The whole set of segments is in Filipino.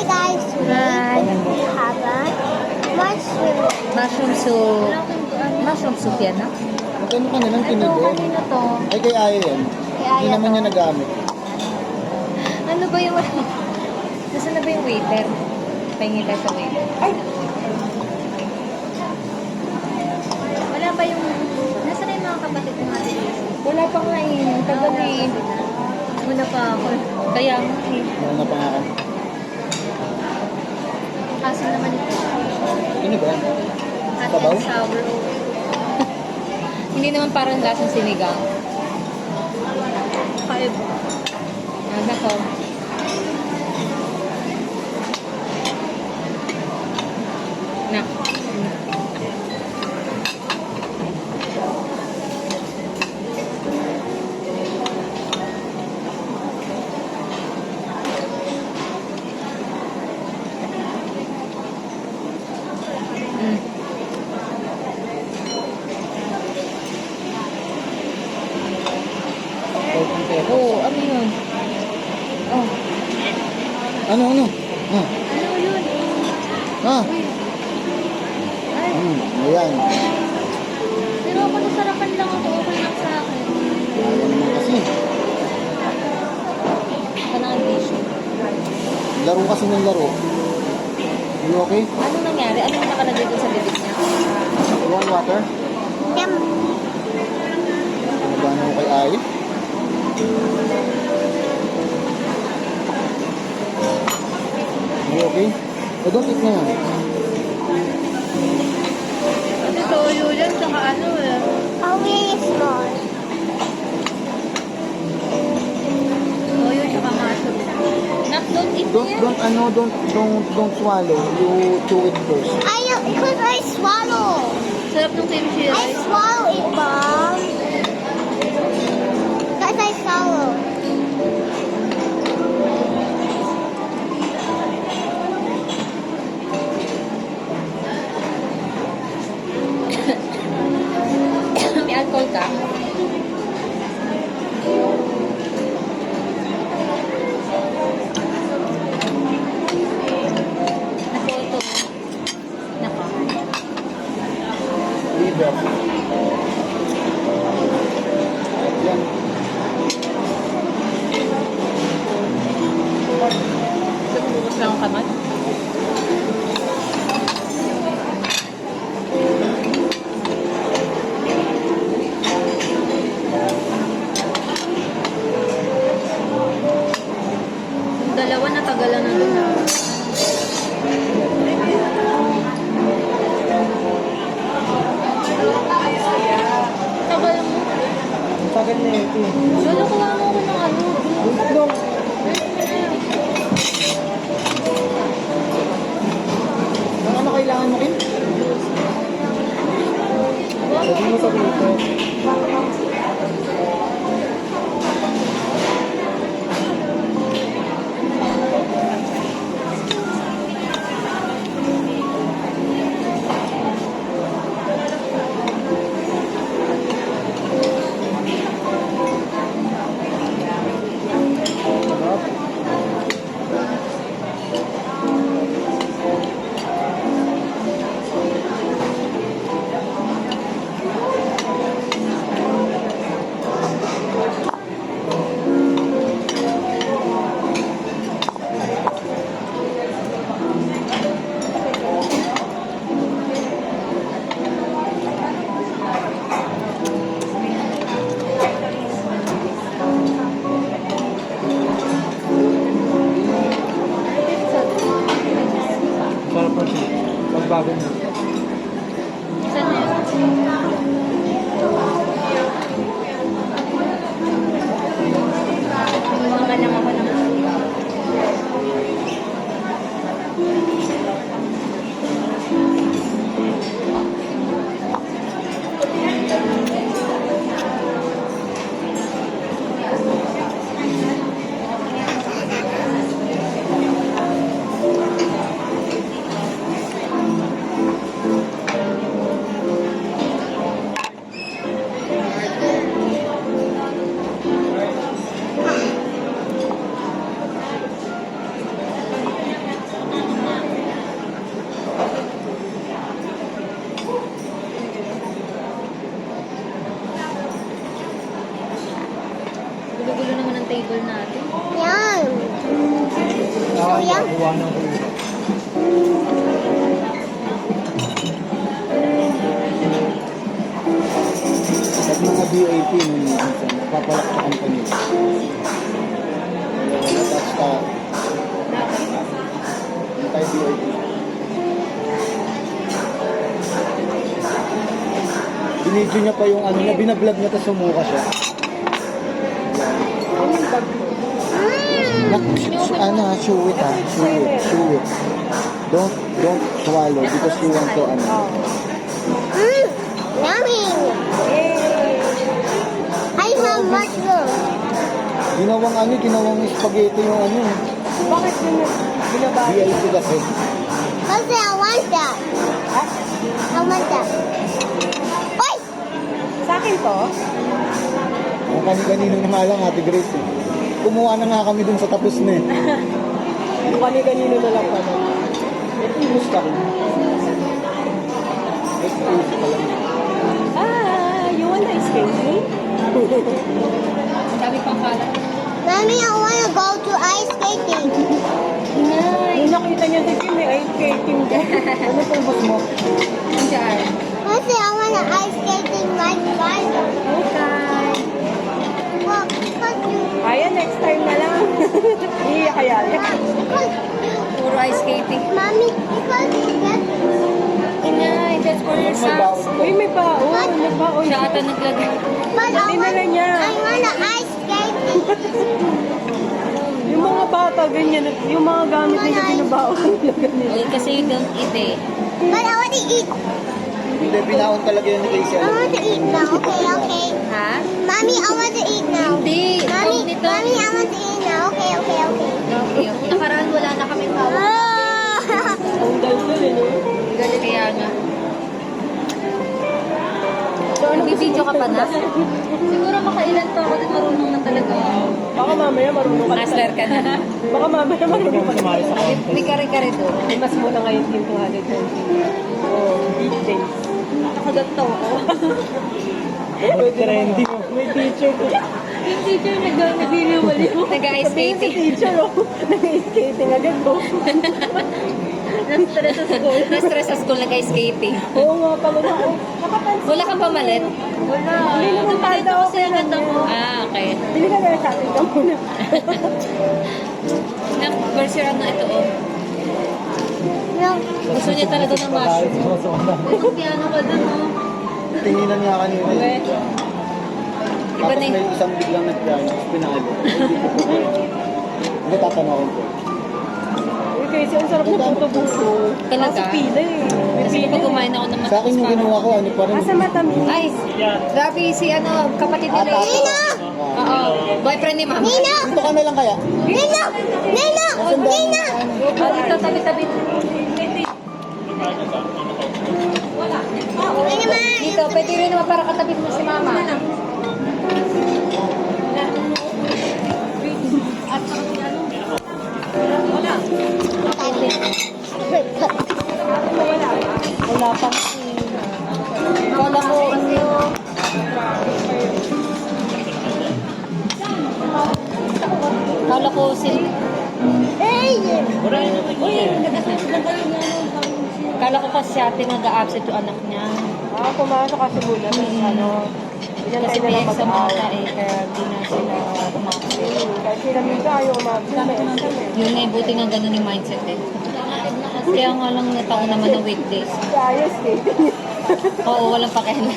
Hi guys, Hi. we have a mushroom. Mushroom soup. Mushroom soup yan, no? Magkano ka nalang Ito, tinidor? kanino to? Ay, kay Aya yan. Kaya Hindi naman niya nagamit. Ano ba yung... Nasaan na ba yung waiter? Pahingi tayo sa waiter. Ay! Wala pa yung... Nasaan na yung mga kapatid ng atin? Wala pa nga eh. Ang tagal eh. Muna pa ako. Kaya nga eh. Ano na pangakan? Kaso naman ito. Ano ba? Hot Sabaw? and sour. Hindi naman parang lasang sinigang. Five. Ah, nako. Na. Oh, ano yun? Oh. Ano? Ano yun? Ah, Ay, ayan. pero ako nasarapan lang ako. Okay lang sa akin. Ayan naman kasi. Kanang tissue. Laro kasi ng laro. You okay? Ano nangyari? Ano yung nakalagay doon sa bibig niya? You want water? Yum. Ano ba na ko kay Aya? You okay? Don't eat na yan. Ano toyo yan? Saka ano eh? Oh, really small. Toyo tsaka mushroom. Nak, don't eat Don't, yan. don't swallow. You chew it first. Because I swallow. Sarap ng kimchi I rice. swallow it, Mom. Because I swallow. May alcohol ka? Napoto. Nako. Liver. Yan. Bukas lang ang kamay. Yung dalawa natagalan na doon. Tagal mo. Tagal na ito. Lolo, kuha mo ako ng ano. Wait lang. Ano kailangan mo, Kim? Sabi mo sa dito. Sarap po. Magbago na. Saan na yun? Mga lang ako ng kuya. Iwanan ko yun. Pag mga VIP, papalakpakan pa nila. Attach ka. Yung tayo VIP. Binidyo niya pa yung ano niya, binablog niya tapos sumuka siya. Nak, show it ha. Show it. Don't swallow because you want to ano. Yummy. I have mushroom. Ginawang spaghetti yung ano. Bakit binabali? VIP kasi. Kasi I want that. I want that. Oy! Sa akin to? Ang kani-kanino na nga lang, Ate Grace eh. Kumuha na nga kami dun sa tapos na eh. Kani-kanino na lang pala. Kumusta ko? You want ice cream? Sabi pang kalat. Mommy, I want to go to ice skating. Nung nakita niya si Kim, may ice skating dyan. Ano pong bus mo? Diyan. Kasi I want to ice skating like Spider. Okay. Well, because you... Ayan, next time na lang. Iiyak kaya yan. Because Puro ice skating. Mommy, because you get... Inay, that's for your socks. Uy, may baon. May baon. Siya ata naglagay. But I want Dinala niya. to ice skating. Yung mga bata, ganyan. Yung mga gamit nila binabaon. Okay, kasi you don't eat eh. But I want to eat. Hindi, pinaon talaga yun ni Casey. I want to eat now. Okay, okay. Ha? Mommy, I want to eat now. Hindi. Mommy, Huwag nito. Mommy, I want to eat now. Okay, okay, okay. Okay. Nakaraan wala na kami hawak. Ah! Ang daldal eh, no? Kaya nga. So, nagbibideo ka pa na? Siguro makailan pa ako din marunong na talaga. Baka mamaya marunong ka. Master ka na. Baka mamaya marunong ka. May kare-kare doon. May mas muna ngayon yung 220. Oh, big days. Nakaganto ako. Pwede trending. May teacher ko. Yung teacher nag-video Nag-ice Sabihin sa skating. teacher, oh. Nag-ice skating agad, oh. Na-stress sa school. Na-stress sa school, nag-ice skating. Oo nga, pala na. Nakapansin. Wala kang pamalit? Wala. Hindi naman Pamalit tayo. ako sa ganda mo. Ah, okay. Hindi ka na sa atin ka muna. First year na ito, oh. No. Gusto niya talaga ng mushroom. May piano ka dun, oh. Tinginan nga kanina eh. Iba Tapos na may yung... isang biglang nagpiano, tapos pinalo. Hindi tatanong ko po. Uy, kasi ang sarap na buto-buto. Talaga? Kaso pila eh. May Kasi pila pag eh. kumain ako ng Sa akin yung ginawa ko, ano pa rin. Asa matamis? Ay, grabe si ano, kapatid nila. Nina! Oo, boyfriend ni mama. Nina! Dito ka na lang kaya? Nina! Nina! Nina! Oh, dito, tabi-tabi. Okay naman. Dito, pwede rin naman para katabi mo si mama. At saka si ano? Wala. Wala pang wala ko kasi kala ko si Hey! kala ko kasi ate nag-a-absent yung anak niya. Pumasok kasi muna. Ano, Kasi pinantay na lang may exam ata mag-out. eh, kaya di na sila umabsent. Kasi sila minsan ayaw umabsent. May exam eh. Yun nga, buti nga ganun yung mindset eh. Kaya nga lang nataon naman na weekdays. Ayos eh. Oo, walang pakialam.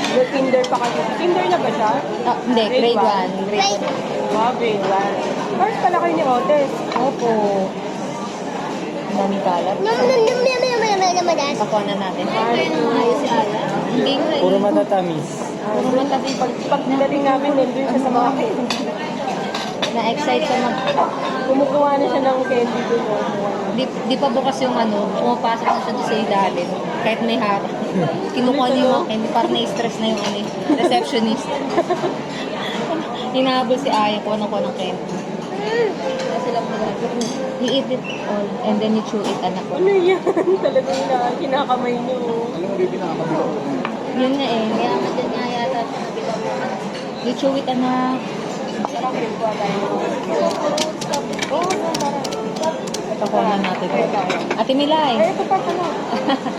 May kinder pa kasi. Kinder na ba siya? Ah, hindi, grade 1. Wait. Grade 1. First pala kayo ni Otis. Opo. Ang daming kalat. Nom, nom, nom, nom, nom, nom, nom, nom, nom. Pakuha na natin. Ayos si Ala. Hindi nga eh. Puro matatamis. Puro matabi. Pag dating namin, nandun siya sa mga candy. Na-excite siya mag... Kumukuha na siya ng candy doon. Di pa bukas yung ano, pumapasok na siya doon sa ilalim. Kahit may harap. Kinukuha niya yung mga candy. Parang na-stress na yung ano, receptionist. Hinahabol si Aya kung ano-kuha ng candy. Kasi lang you eat it all and then you chew it, anak ko. Ano yan? Talagang na kinakamay niyo. Alam mo, baby, nakakabilang. Yun nga eh. Kaya ka dyan nga yata sa kabila mo. You chew it, anak. Parang pinagawa tayo. kukuha natin. Ate Milay. Ito pa ano.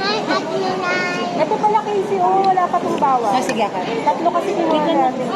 Hi, Ate Nunay. Ito pala Casey, oh, wala pa itong bawang. Ah, sige ka. Tatlo kasi kinuha natin.